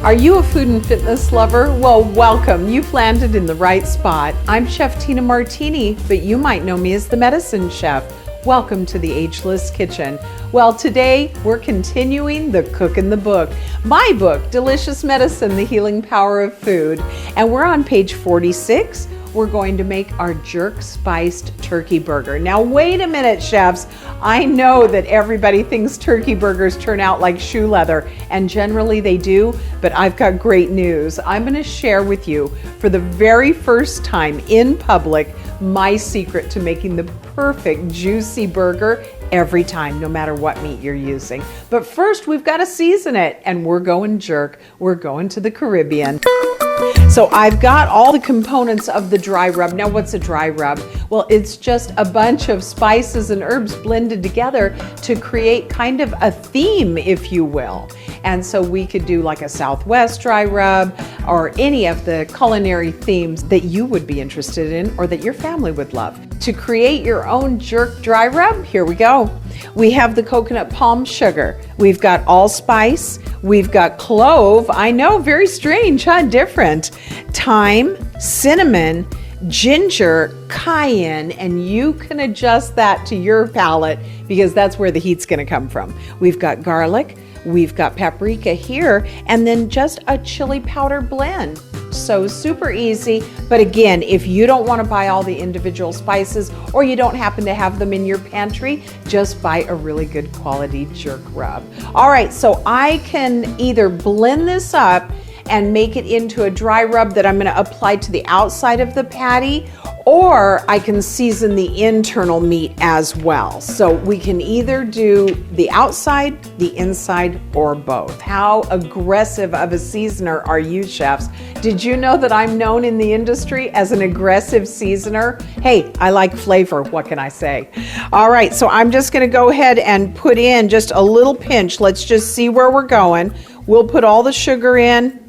Are you a food and fitness lover? Well, welcome. You've landed in the right spot. I'm Chef Tina Martini, but you might know me as the Medicine Chef. Welcome to the Ageless Kitchen. Well, today we're continuing the Cook in the Book, my book, Delicious Medicine, The Healing Power of Food. And we're on page 46. We're going to make our jerk spiced turkey burger. Now, wait a minute, chefs. I know that everybody thinks turkey burgers turn out like shoe leather, and generally they do, but I've got great news. I'm going to share with you for the very first time in public my secret to making the perfect juicy burger every time, no matter what meat you're using. But first, we've got to season it, and we're going jerk. We're going to the Caribbean. So I've got all the components of the dry rub. Now, what's a dry rub? Well, it's just a bunch of spices and herbs blended together to create kind of a theme, if you will. And so we could do like a Southwest dry rub or any of the culinary themes that you would be interested in or that your family would love. To create your own jerk dry rub, here we go. We have the coconut palm sugar. We've got allspice. We've got clove. I know, very strange, huh? Different. Thyme, cinnamon, ginger, cayenne, and you can adjust that to your palate because that's where the heat's going to come from. We've got garlic. We've got paprika here, and then just a chili powder blend. So super easy, but again, if you don't want to buy all the individual spices or you don't happen to have them in your pantry, just buy a really good quality jerk rub. All right, so I can either blend this up and make it into a dry rub that I'm going to apply to the outside of the patty, or I can season the internal meat as well. So we can either do the outside, the inside, or both. How aggressive of a seasoner are you, chefs? Did you know that I'm known in the industry as an aggressive seasoner? Hey, I like flavor, what can I say? All right, so I'm just gonna go ahead and put in just a little pinch. Let's just see where we're going. We'll put all the sugar in.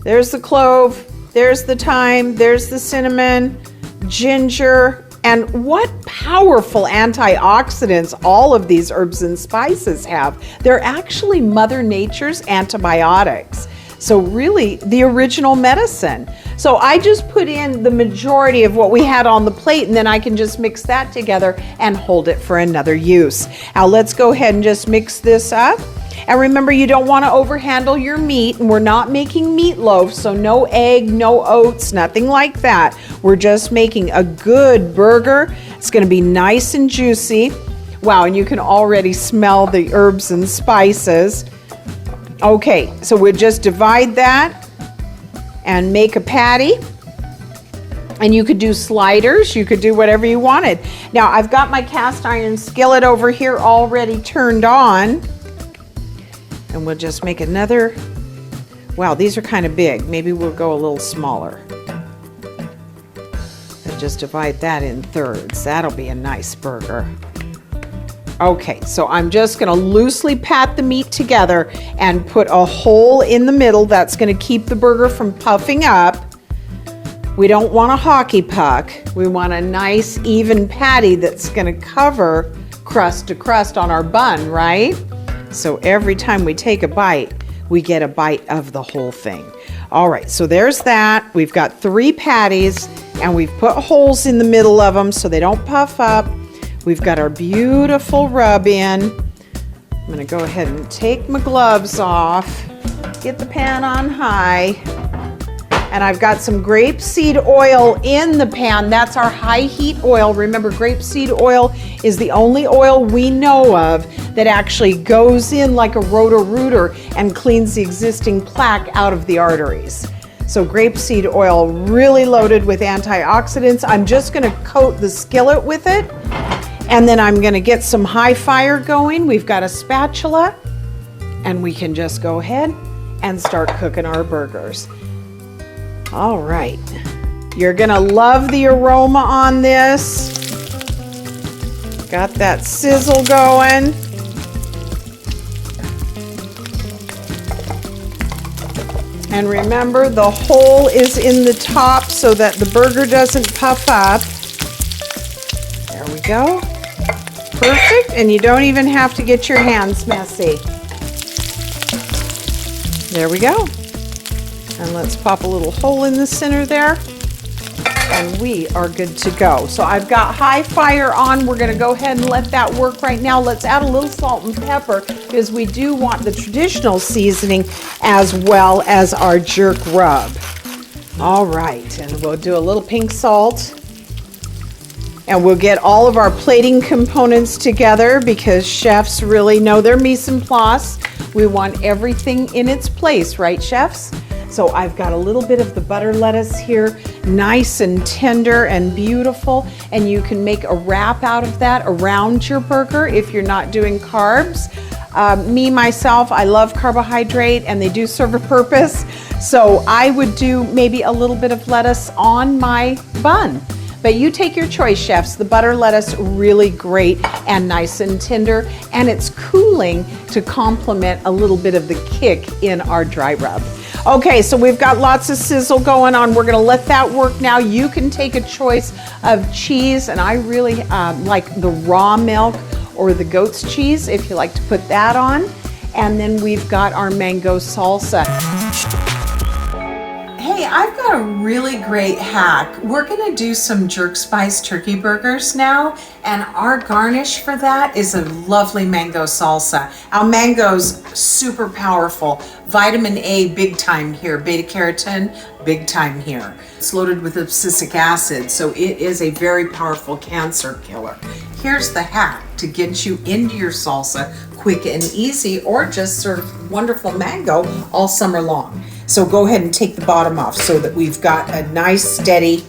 There's the clove, there's the thyme, there's the cinnamon, ginger, and what powerful antioxidants all of these herbs and spices have. They're actually Mother Nature's antibiotics. So really the original medicine. So I just put in the majority of what we had on the plate, and then I can just mix that together and hold it for another use. Now let's go ahead and just mix this up. And remember, you don't want to overhandle your meat, and we're not making meatloaf, so no egg, no oats, nothing like that. We're just making a good burger. It's going to be nice and juicy. Wow, and you can already smell the herbs and spices. Okay, so we'll just divide that and make a patty. And you could do sliders, you could do whatever you wanted. Now, I've got my cast iron skillet over here already turned on. And we'll just make another. Wow, these are kind of big. Maybe we'll go a little smaller. And just divide that in thirds. That'll be a nice burger. Okay, so I'm just gonna loosely pat the meat together and put a hole in the middle that's gonna keep the burger from puffing up. We don't want a hockey puck. We want a nice even patty that's gonna cover crust to crust on our bun, right? So every time we take a bite, we get a bite of the whole thing. All right, so there's that. We've got 3 patties, and we've put holes in the middle of them so they don't puff up. We've got our beautiful rub in. I'm gonna go ahead and take my gloves off, get the pan on high, and I've got some grapeseed oil in the pan. That's our high heat oil. Remember, grapeseed oil is the only oil we know of that actually goes in like a roto-rooter and cleans the existing plaque out of the arteries. So grapeseed oil, really loaded with antioxidants. I'm just gonna coat the skillet with it, and then I'm gonna get some high fire going. We've got a spatula, and we can just go ahead and start cooking our burgers. All right, you're gonna love the aroma on this. Got that sizzle going. And remember, the hole is in the top so that the burger doesn't puff up. There we go. Perfect, and you don't even have to get your hands messy. There we go. And let's pop a little hole in the center there. And we are good to go. So I've got high fire on. We're gonna go ahead and let that work right now. Let's add a little salt and pepper because we do want the traditional seasoning as well as our jerk rub. All right, and we'll do a little pink salt. And we'll get all of our plating components together because chefs really know their mise en place. We want everything in its place, right, chefs? So I've got a little bit of the butter lettuce here, nice and tender and beautiful. And you can make a wrap out of that around your burger if you're not doing carbs. Myself, I love carbohydrate and they do serve a purpose. So I would do maybe a little bit of lettuce on my bun. But you take your choice, chefs. The butter lettuce, really great and nice and tender, and it's cooling to complement a little bit of the kick in our dry rub. Okay, so we've got lots of sizzle going on. We're gonna let that work now. You can take a choice of cheese, and I really like the raw milk or the goat's cheese if you like to put that on. And then we've got our mango salsa. Hey, I've got a really great hack. We're gonna do some jerk spice turkey burgers now, and our garnish for that is a lovely mango salsa. Our mango's super powerful. Vitamin A, big time here. Beta carotene, big time here. It's loaded with abscisic acid, so it is a very powerful cancer killer. Here's the hack to get you into your salsa quick and easy, or just serve wonderful mango all summer long. So go ahead and take the bottom off so that we've got a nice, steady,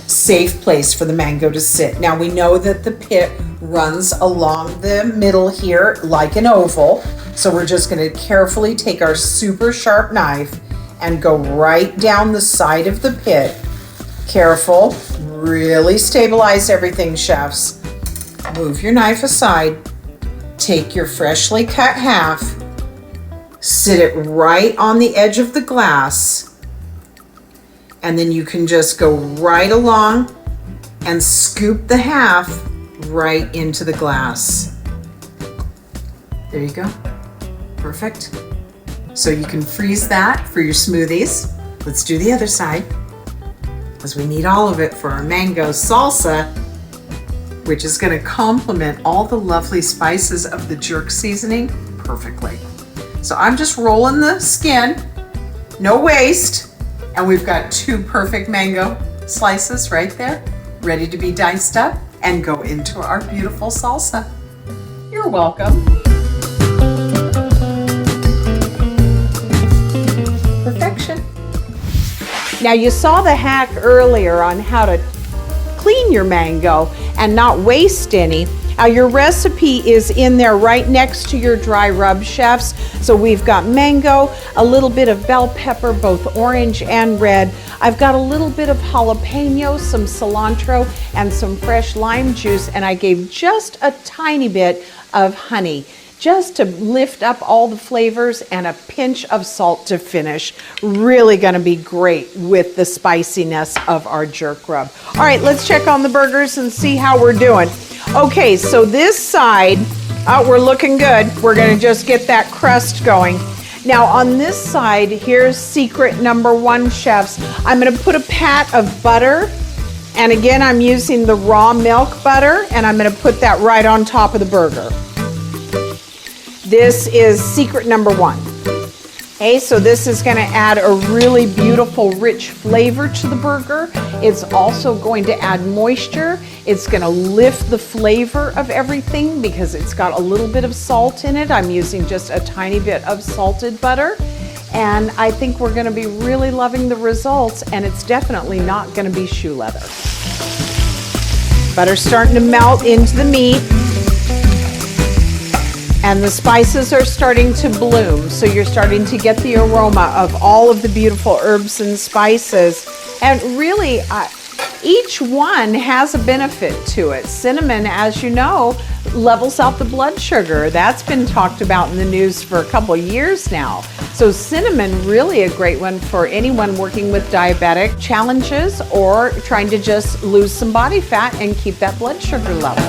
safe place for the mango to sit. Now we know that the pit runs along the middle here like an oval. So we're just gonna carefully take our super sharp knife and go right down the side of the pit. Careful, really stabilize everything, chefs. Move your knife aside, take your freshly cut half, sit it right on the edge of the glass, and then you can just go right along and scoop the half right into the glass. There you go. Perfect. So you can freeze that for your smoothies. Let's do the other side, because we need all of it for our mango salsa, which is going to complement all the lovely spices of the jerk seasoning perfectly. So I'm just rolling the skin, no waste, and we've got 2 perfect mango slices right there, ready to be diced up and go into our beautiful salsa. You're welcome. Perfection. Now you saw the hack earlier on how to clean your mango and not waste any. Now your recipe is in there right next to your dry rub, chefs. So we've got mango, a little bit of bell pepper, both orange and red. I've got a little bit of jalapeno, some cilantro, and some fresh lime juice, and I gave just a tiny bit of honey, just to lift up all the flavors, and a pinch of salt to finish. Really gonna be great with the spiciness of our jerk rub. All right, let's check on the burgers and see how we're doing. Okay, so this side, we're looking good. We're gonna just get that crust going. Now on this side, here's secret number 1, chefs. I'm gonna put a pat of butter, and again, I'm using the raw milk butter, and I'm gonna put that right on top of the burger. This is secret number 1. Okay, so this is gonna add a really beautiful, rich flavor to the burger. It's also going to add moisture. It's gonna lift the flavor of everything because it's got a little bit of salt in it. I'm using just a tiny bit of salted butter. And I think we're gonna be really loving the results, and it's definitely not gonna be shoe leather. Butter's starting to melt into the meat. And the spices are starting to bloom, so you're starting to get the aroma of all of the beautiful herbs and spices. And really, each one has a benefit to it. Cinnamon, as you know, levels out the blood sugar. That's been talked about in the news for a couple of years now. So cinnamon, really a great one for anyone working with diabetic challenges or trying to just lose some body fat and keep that blood sugar level.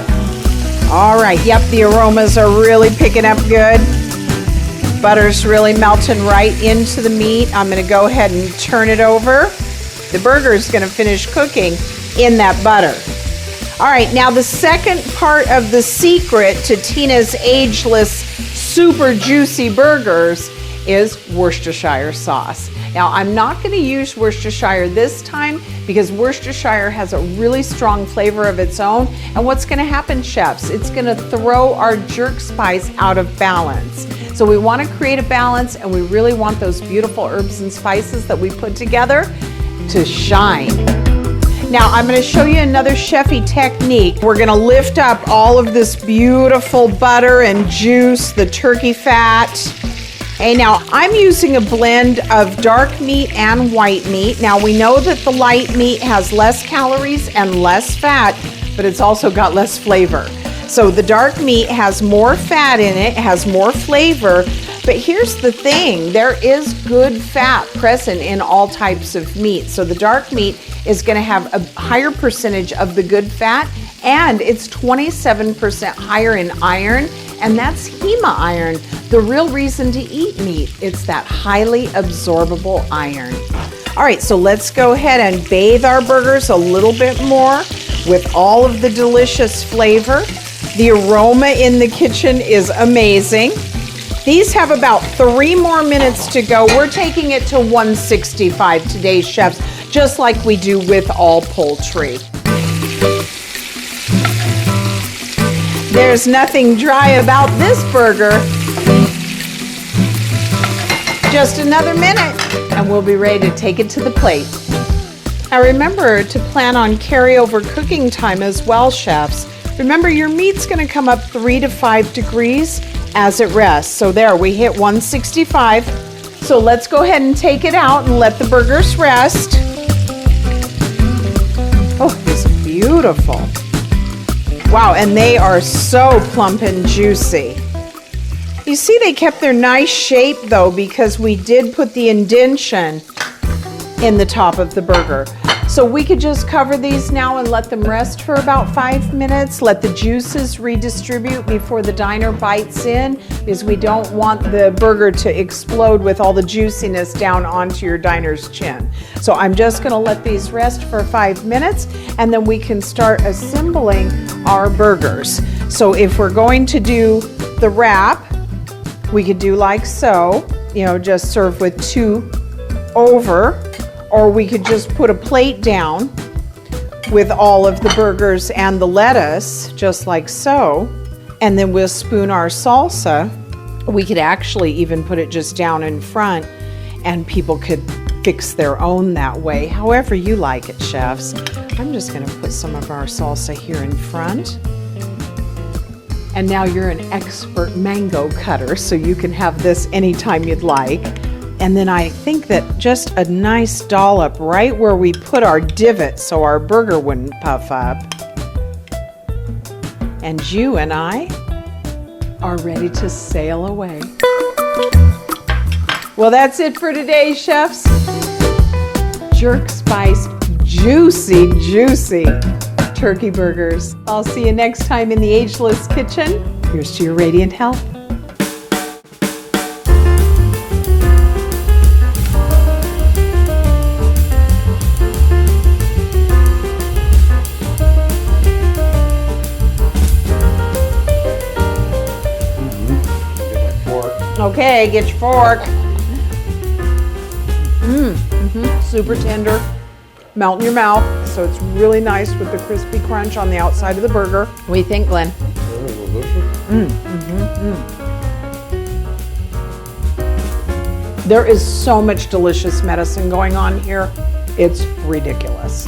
All right, yep, the aromas are really picking up good. Butter's really melting right into the meat. I'm going to go ahead and turn it over. The burger is going to finish cooking in that butter. All right, now the second part of the secret to Tina's Ageless super juicy burgers is Worcestershire sauce. Now, I'm not going to use Worcestershire this time because Worcestershire has a really strong flavor of its own. And what's going to happen, chefs? It's going to throw our jerk spice out of balance. So we want to create a balance, and we really want those beautiful herbs and spices that we put together to shine. Now, I'm going to show you another chefy technique. We're going to lift up all of this beautiful butter and juice, the turkey fat. Hey, now I'm using a blend of dark meat and white meat. Now, we know that the light meat has less calories and less fat, but it's also got less flavor. So the dark meat has more fat in it, has more flavor. But here's the thing, there is good fat present in all types of meat. So the dark meat is going to have a higher percentage of the good fat, and it's 27% higher in iron, and that's hema iron, the real reason to eat meat. It's that highly absorbable iron. All right, so let's go ahead and bathe our burgers a little bit more with all of the delicious flavor. The aroma in the kitchen is amazing. These have about 3 more minutes to go. We're taking it to 165 today, chefs, just like we do with all poultry. There's nothing dry about this burger. Just another minute, and we'll be ready to take it to the plate. Now remember to plan on carryover cooking time as well, chefs. Remember, your meat's going to come up 3 to 5 degrees as it rests. So there, we hit 165. So let's go ahead and take it out and let the burgers rest. Oh, it's beautiful. Wow, and they are so plump and juicy. You see, they kept their nice shape though, because we did put the indentation in the top of the burger. So we could just cover these now and let them rest for about 5 minutes. Let the juices redistribute before the diner bites in, because we don't want the burger to explode with all the juiciness down onto your diner's chin. So I'm just going to let these rest for 5 minutes, and then we can start assembling our burgers. So if we're going to do the wrap, we could do like so, just serve with 2 over. Or we could just put a plate down with all of the burgers and the lettuce, just like so. And then we'll spoon our salsa. We could actually even put it just down in front, and people could fix their own that way, however you like it, chefs. I'm just going to put some of our salsa here in front. And now you're an expert mango cutter, so you can have this anytime you'd like. And then I think that just a nice dollop right where we put our divot so our burger wouldn't puff up. And you and I are ready to sail away. Well, that's it for today, chefs. Jerk spiced, juicy, juicy turkey burgers. I'll see you next time in the Ageless Kitchen. Here's to your radiant health. Okay, get your fork. Super tender. Melt in your mouth, so it's really nice with the crispy crunch on the outside of the burger. What do you think, Glenn? There is so much delicious medicine going on here. It's ridiculous.